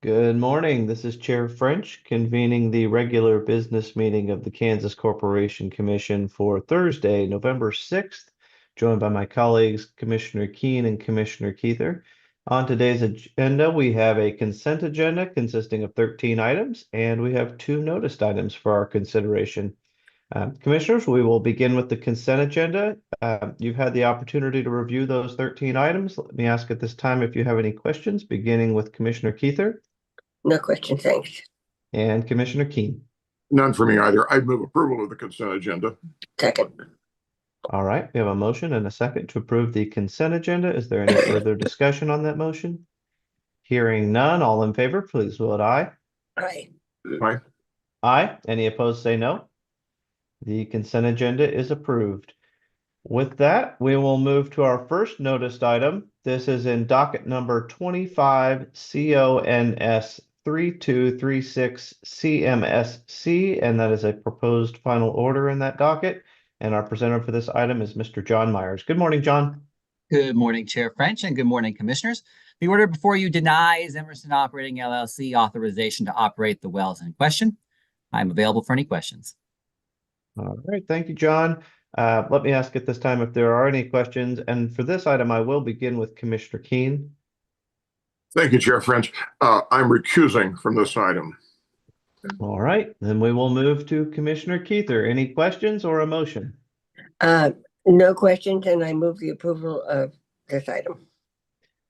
Good morning. This is Chair French convening the regular business meeting of the Kansas Corporation Commission for Thursday, November 6th, joined by my colleagues, Commissioner Keene and Commissioner Keither. On today's agenda, we have a consent agenda consisting of 13 items, and we have 2 noticed items for our consideration. Commissioners, we will begin with the consent agenda. You've had the opportunity to review those 13 items. Let me ask at this time if you have any questions, beginning with Commissioner Keither. No question, thanks. And Commissioner Keene. None for me either. I'd move approval of the consent agenda. Second. All right, we have a motion and a second to approve the consent agenda. Is there any further discussion on that motion? Hearing none, all in favor, please vote aye. Aye. Aye. Aye. Any opposed, say no. The consent agenda is approved. With that, we will move to our first noticed item. This is in docket number 25 CONS 3236 CMSC, and that is a proposed final order in that docket. And our presenter for this item is Mr. John Myers. Good morning, John. Good morning, Chair French, and good morning, Commissioners. The order before you denies Emerson Operating LLC authorization to operate the wells in question. I'm available for any questions. All right, thank you, John. Let me ask at this time if there are any questions. And for this item, I will begin with Commissioner Keene. Thank you, Chair French. I'm recusing from this item. All right, then we will move to Commissioner Keither. Any questions or a motion? No questions, and I move the approval of this item.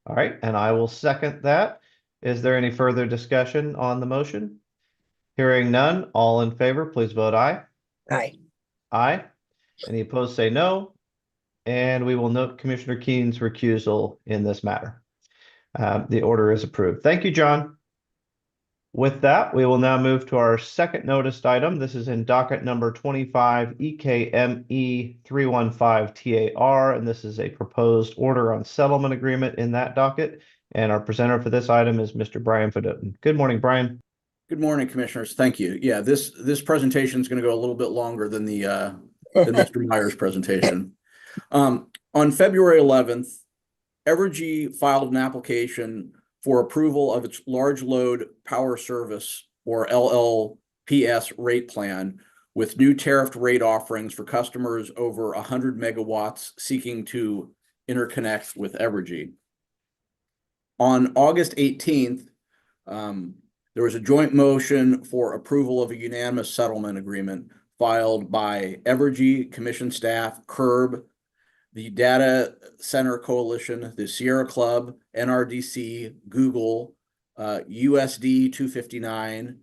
All right, and I will second that. Is there any further discussion on the motion? Hearing none, all in favor, please vote aye. Aye. Aye. Any opposed, say no. And we will note Commissioner Keene's recusal in this matter. The order is approved. Thank you, John. With that, we will now move to our second noticed item. This is in docket number 25 EKME 315 TAR, and this is a proposed order on settlement agreement in that docket. And our presenter for this item is Mr. Brian Fedotin. Good morning, Brian. Good morning, Commissioners. Thank you. Yeah, this presentation is going to go a little bit longer than the than Mr. Myers' presentation. On February 11th, Evergy filed an application for approval of its large load power service, or LLPS rate plan, with new tariffed rate offerings for customers over 100 megawatts seeking to interconnect with Evergy. On August 18th, there was a joint motion for approval of a unanimous settlement agreement filed by Evergy, Commission staff, CURB, the Data Center Coalition, the Sierra Club, NRDC, Google, USD 259,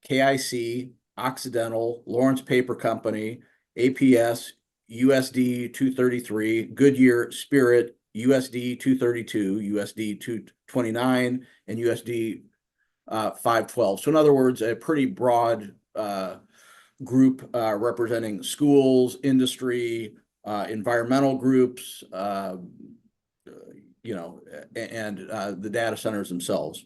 KIC, Occidental, Lawrence Paper Company, APS, USD 233, Goodyear, Spirit, USD 232, USD 229, and USD 512. So in other words, a pretty broad group representing schools, industry, environmental groups, you know, and the data centers themselves.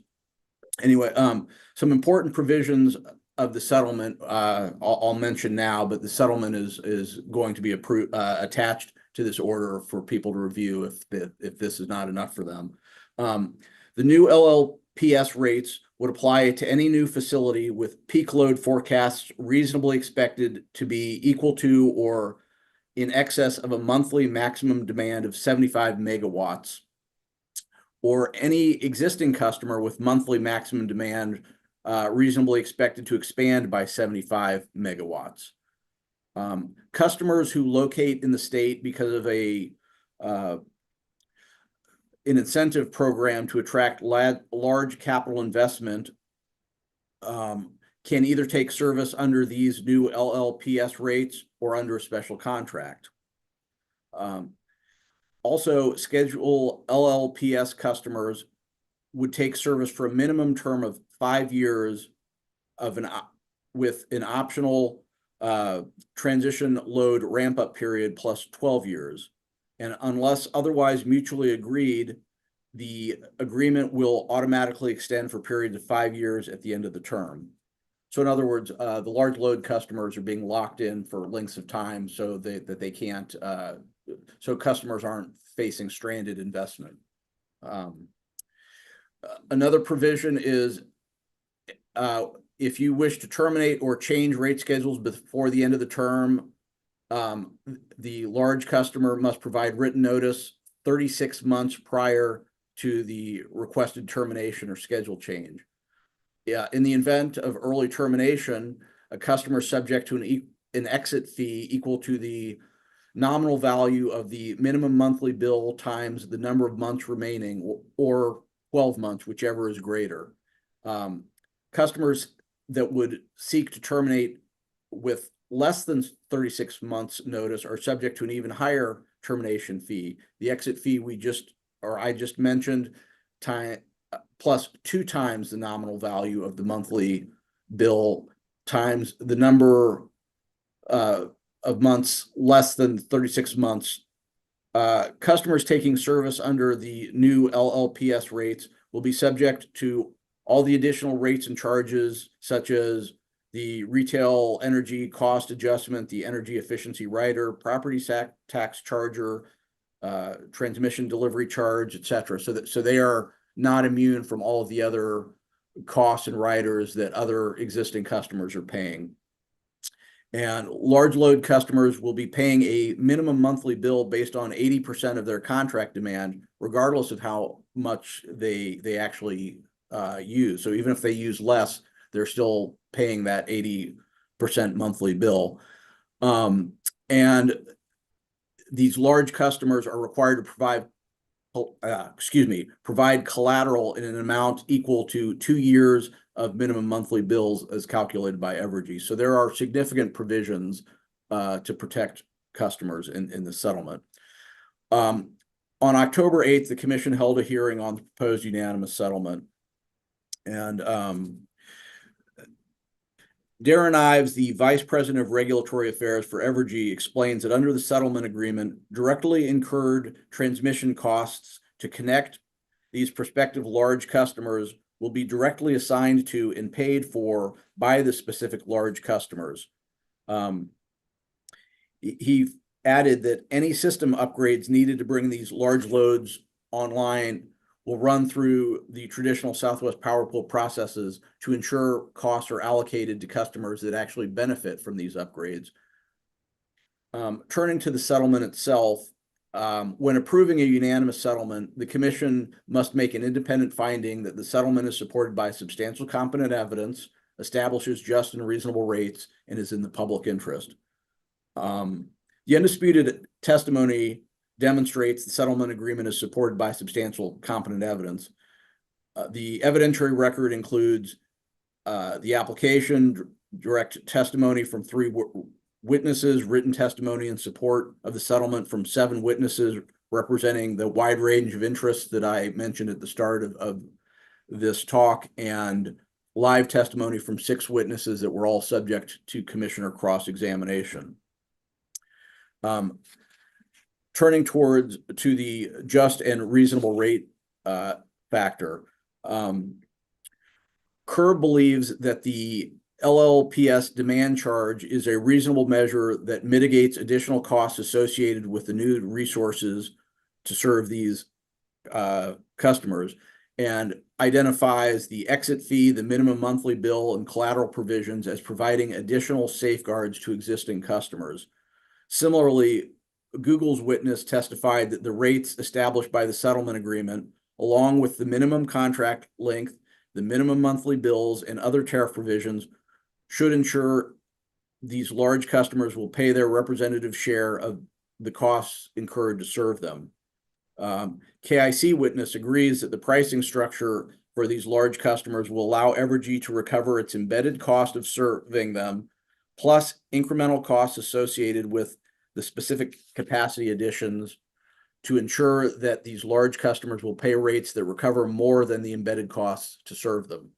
Anyway, some important provisions of the settlement I'll mention now, but the settlement is going to be attached to this order for people to review if this is not enough for them. The new LLPS rates would apply to any new facility with peak load forecasts reasonably expected to be equal to or in excess of a monthly maximum demand of 75 megawatts, or any existing customer with monthly maximum demand reasonably expected to expand by 75 megawatts. Customers who locate in the state because of an incentive program to attract large capital investment can either take service under these new LLPS rates or under a special contract. Also, schedule LLPS customers would take service for a minimum term of 5 years with an optional transition load ramp-up period plus 12 years. And unless otherwise mutually agreed, the agreement will automatically extend for periods of 5 years at the end of the term. So in other words, the large load customers are being locked in for lengths of time so that they can't, so customers aren't facing stranded investment. Another provision is if you wish to terminate or change rate schedules before the end of the term, the large customer must provide written notice 36 months prior to the requested termination or schedule change. Yeah, in the event of early termination, a customer is subject to an exit fee equal to the nominal value of the minimum monthly bill times the number of months remaining, or 12 months, whichever is greater. Customers that would seek to terminate with less than 36 months notice are subject to an even higher termination fee. The exit fee I just mentioned, plus 2 times the nominal value of the monthly bill times the number of months less than 36 months. Customers taking service under the new LLPS rates will be subject to all the additional rates and charges, such as the retail energy cost adjustment, the energy efficiency rider, property tax charger, transmission delivery charge, etc. So they are not immune from all of the other costs and riders that other existing customers are paying. And large load customers will be paying a minimum monthly bill based on 80% of their contract demand, regardless of how much they actually use. So even if they use less, they're still paying that 80% monthly bill. And these large customers are required to provide collateral in an amount equal to 2 years of minimum monthly bills as calculated by Evergy. So there are significant provisions to protect customers in the settlement. On October 8th, the commission held a hearing on the proposed unanimous settlement. And Darren Ives, the Vice President of Regulatory Affairs for Evergy, explains that under the settlement agreement, directly incurred transmission costs to connect these prospective large customers will be directly assigned to and paid for by the specific large customers. He added that any system upgrades needed to bring these large loads online will run through the traditional Southwest Power Pool processes to ensure costs are allocated to customers that actually benefit from these upgrades. Turning to the settlement itself, when approving a unanimous settlement, the commission must make an independent finding that the settlement is supported by substantial competent evidence, establishes just and reasonable rates, and is in the public interest. The undisputed testimony demonstrates the settlement agreement is supported by substantial competent evidence. The evidentiary record includes the application, direct testimony from 3 witnesses, written testimony in support of the settlement from 7 witnesses representing the wide range of interests that I mentioned at the start of this talk, and live testimony from 6 witnesses that were all subject to commissioner cross-examination. Turning to the just and reasonable rate factor, CURB believes that the LLPS demand charge is a reasonable measure that mitigates additional costs associated with the new resources to serve these customers, and identifies the exit fee, the minimum monthly bill, and collateral provisions as providing additional safeguards to existing customers. Similarly, Google's witness testified that the rates established by the settlement agreement, along with the minimum contract length, the minimum monthly bills, and other tariff provisions, should ensure these large customers will pay their representative share of the costs incurred to serve them. KIC witness agrees that the pricing structure for these large customers will allow Evergy to recover its embedded cost of serving them, plus incremental costs associated with the specific capacity additions, to ensure that these large customers will pay rates that recover more than the embedded costs to serve them.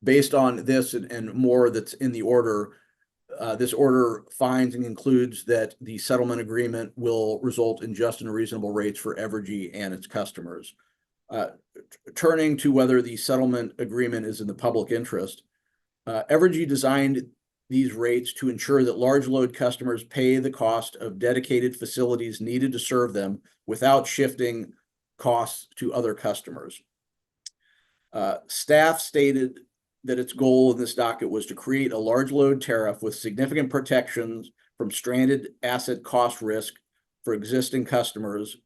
Based on this and more that's in the order, this order finds and concludes that the settlement agreement will result in just and reasonable rates for Evergy and its customers. Turning to whether the settlement agreement is in the public interest, Evergy designed these rates to ensure that large load customers pay the cost of dedicated facilities needed to serve them without shifting costs to other customers. Staff stated that its goal in this docket was to create a large load tariff with significant protections from stranded asset cost risk for existing customers,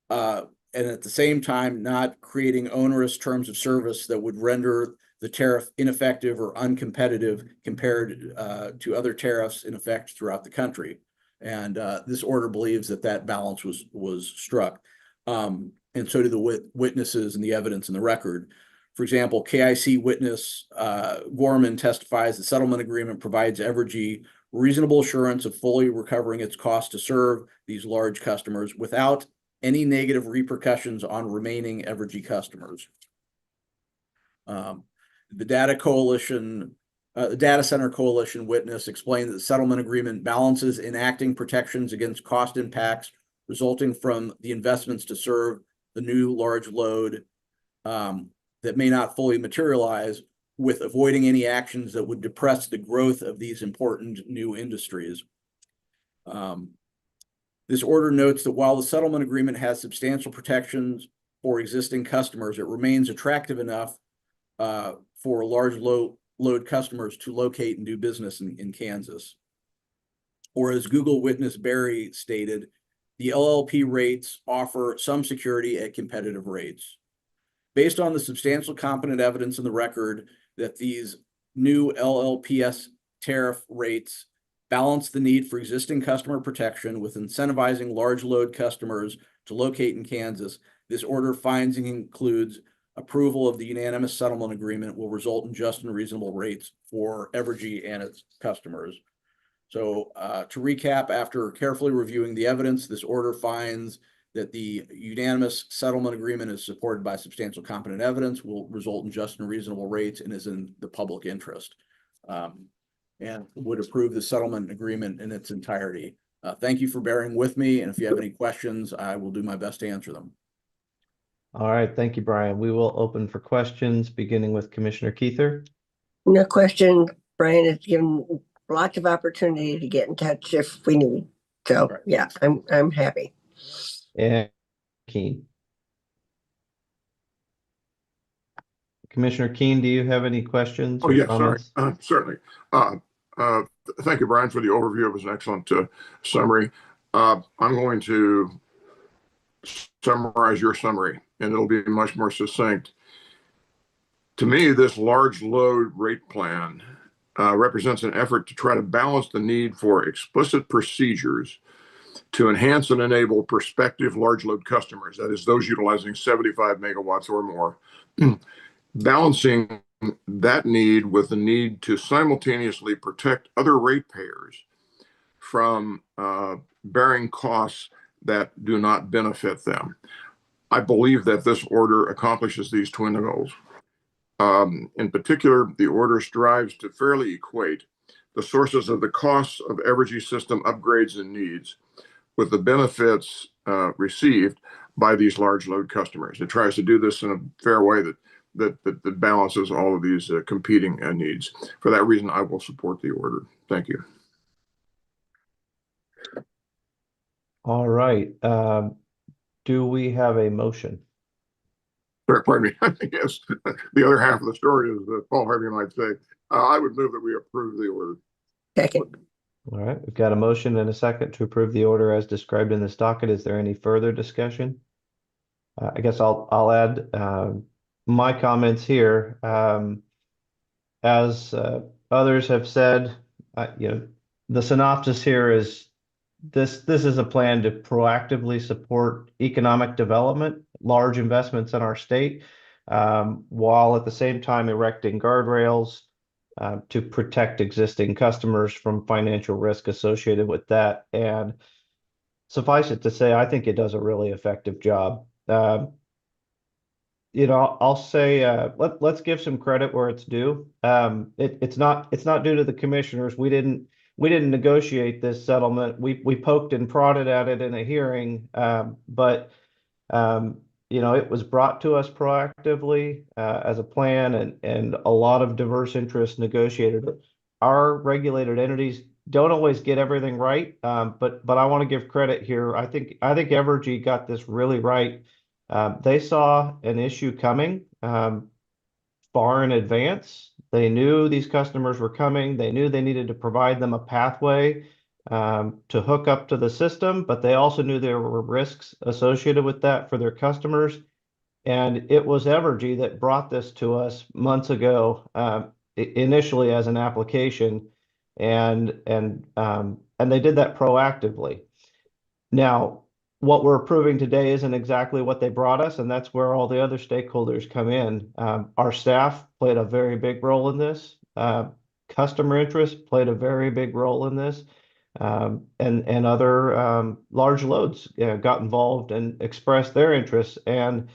and at the same time not creating onerous terms of service that would render the tariff ineffective or uncompetitive compared to other tariffs in effect throughout the country. And this order believes that that balance was struck. And so do the witnesses and the evidence in the record. For example, KIC witness Gorman testifies the settlement agreement provides Evergy reasonable assurance of fully recovering its cost to serve these large customers without any negative repercussions on remaining Evergy customers. The Data Center Coalition witness explained that the settlement agreement balances enacting protections against cost impacts resulting from the investments to serve the new large load that may not fully materialize, with avoiding any actions that would depress the growth of these important new industries. This order notes that while the settlement agreement has substantial protections for existing customers, it remains attractive enough for large load customers to locate and do business in Kansas. Or as Google witness Barry stated, the LLP rates offer some security at competitive rates. Based on the substantial competent evidence in the record that these new LLPS tariff rates balance the need for existing customer protection with incentivizing large load customers to locate in Kansas, this order finds and includes approval of the unanimous settlement agreement will result in just and reasonable rates for Evergy and its customers. So to recap, after carefully reviewing the evidence, this order finds that the unanimous settlement agreement is supported by substantial competent evidence, will result in just and reasonable rates, and is in the public interest, and would approve the settlement agreement in its entirety. Thank you for bearing with me, and if you have any questions, I will do my best to answer them. All right, thank you, Brian. We will open for questions, beginning with Commissioner Keither. No question. Brian has given lots of opportunity to get in touch if we need. So Right. yeah, I'm happy. And Keen. Commissioner Keen, do you have any questions Oh, or yes, sorry. comments? Certainly. Thank you, Brian, for the overview. It was an excellent summary. I'm going to summarize your summary, and it'll be much more succinct. To me, this large load rate plan represents an effort to try to balance the need for explicit procedures to enhance and enable prospective large load customers, that is, those utilizing 75 megawatts or more, balancing that need with the need to simultaneously protect other ratepayers from bearing costs that do not benefit them. I believe that this order accomplishes these twin goals. In particular, the order strives to fairly equate the sources of the costs of Evergy system upgrades and needs with the benefits received by these large load customers. It tries to do this in a fair way that balances all of these competing needs. For that reason, I will support the order. Thank you. All right. Do we have a motion? Pardon me. Yes, the other half of the story is that Paul Harvey might say, I would move that we approve the order. Second. All right, we've got a motion and a second to approve the order as described in this docket. Is there any further discussion? I guess I'll add my comments here. As others have said, the synopsis here is this is a plan to proactively support economic development, large investments in our state, while at the same time erecting guardrails to protect existing customers from financial risk associated with that. And suffice it to say, I think it does a really effective job. I'll say let's give some credit where it's due. It's not due to the commissioners. We didn't negotiate this settlement. We poked and prodded at it in a hearing, but it was brought to us proactively as a plan, and a lot of diverse interests negotiated it. Our regulated entities don't always get everything right, but I want to give credit here. I think Evergy got this really right. They saw an issue coming. far in advance. They knew these customers were coming. They knew they needed to provide them a pathway to hook up to the system, but they also knew there were risks associated with that for their customers. And it was Evergy that brought this to us months ago, initially as an application, and they did that proactively. Now, what we're approving today isn't exactly what they brought us, and that's where all the other stakeholders come in. Our staff played a very big role in this. Customer interest played a very big role in this. And other large loads got involved and expressed their interests, and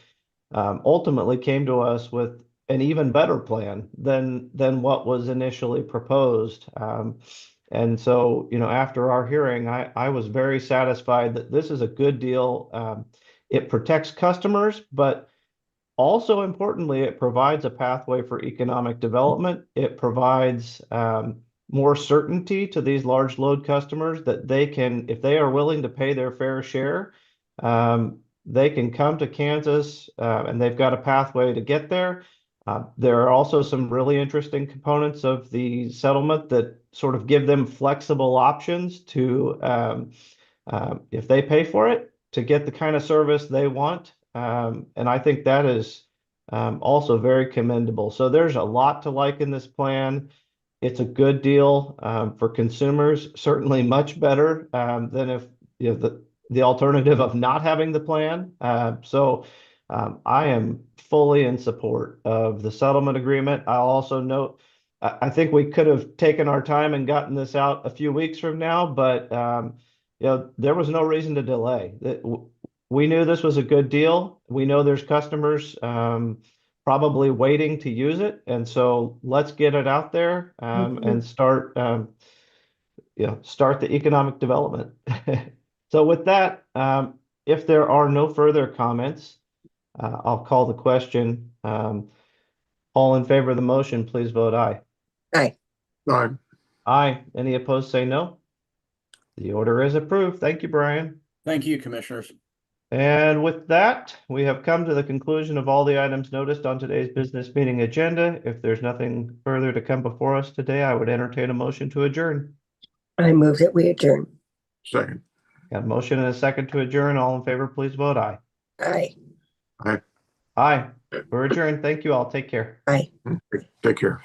ultimately came to us with an even better plan than what was initially proposed. And so, after our hearing, I was very satisfied that this is a good deal. It protects customers, but also importantly, it provides a pathway for economic development. It provides more certainty to these large load customers that they can, if they are willing to pay their fair share, they can come to Kansas and they've got a pathway to get there. There are also some really interesting components of the settlement that sort of give them flexible options to, if they pay for it, to get the kind of service they want. And I think that is also very commendable. So there's a lot to like in this plan. It's a good deal for consumers, certainly much better than if the alternative of not having the plan. So I am fully in support of the settlement agreement. I'll also note, I think we could have taken our time and gotten this out a few weeks from now, but there was no reason to delay. We knew this was a good deal. We know there's customers probably waiting to use it, and so let's get it out there and start the economic development. So with that, if there are no further comments, I'll call the question. All in favor of the motion, please vote aye. Aye. Aye. Aye. Any opposed, say no. The order is approved. Thank you, Brian. Thank you, commissioners. And with that, we have come to the conclusion of all the items noticed on today's business meeting agenda. If there's nothing further to come before us today, I would entertain a motion to adjourn. I move that we adjourn. Second. Got a motion and a second to adjourn. All in favor, please vote aye. Aye. Aye. We're adjourned. Thank you all. Take care. Aye. Take care.